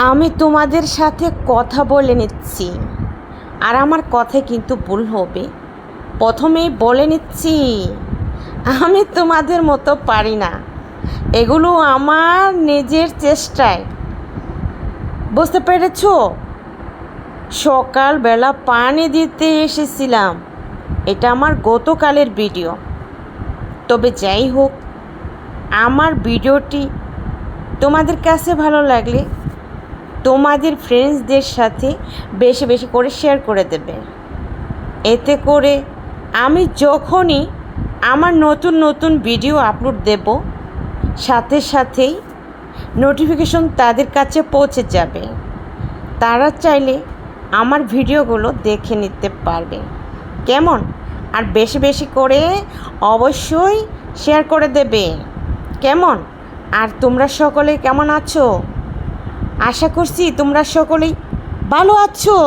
আমি তোমাদের সাথে কথা বলে নিচ্ছি, আর আমার কথায় কিন্তু ভুল হবে। প্রথমেই বলে নিচ্ছি, আমি তোমাদের মতো পারি না। এগুলো আমার নিজের চেষ্টায়, বুঝতে পেরেছ? সকালবেলা পানি দিতে এসেছিলাম, এটা আমার গতকালের ভিডিও। তবে যাই হোক, আমার ভিডিওটি তোমাদের কাছে ভালো লাগলে তোমাদের ফ্রেন্ডসদের সাথে বেশি বেশি করে শেয়ার করে দেবে। এতে করে আমি যখনই আমার নতুন নতুন ভিডিও আপলোড দেব, সাথে সাথেই নোটিফিকেশন তাদের কাছে পৌঁছে যাবে। তারা চাইলে আমার ভিডিওগুলো দেখে নিতে পারবে। কেমন? আর বেশি বেশি করে অবশ্যই শেয়ার করে দেবে। কেমন? আর তোমরা সকলে কেমন আছো? আশা করছি তোমরা সকলেই ভালো আছো।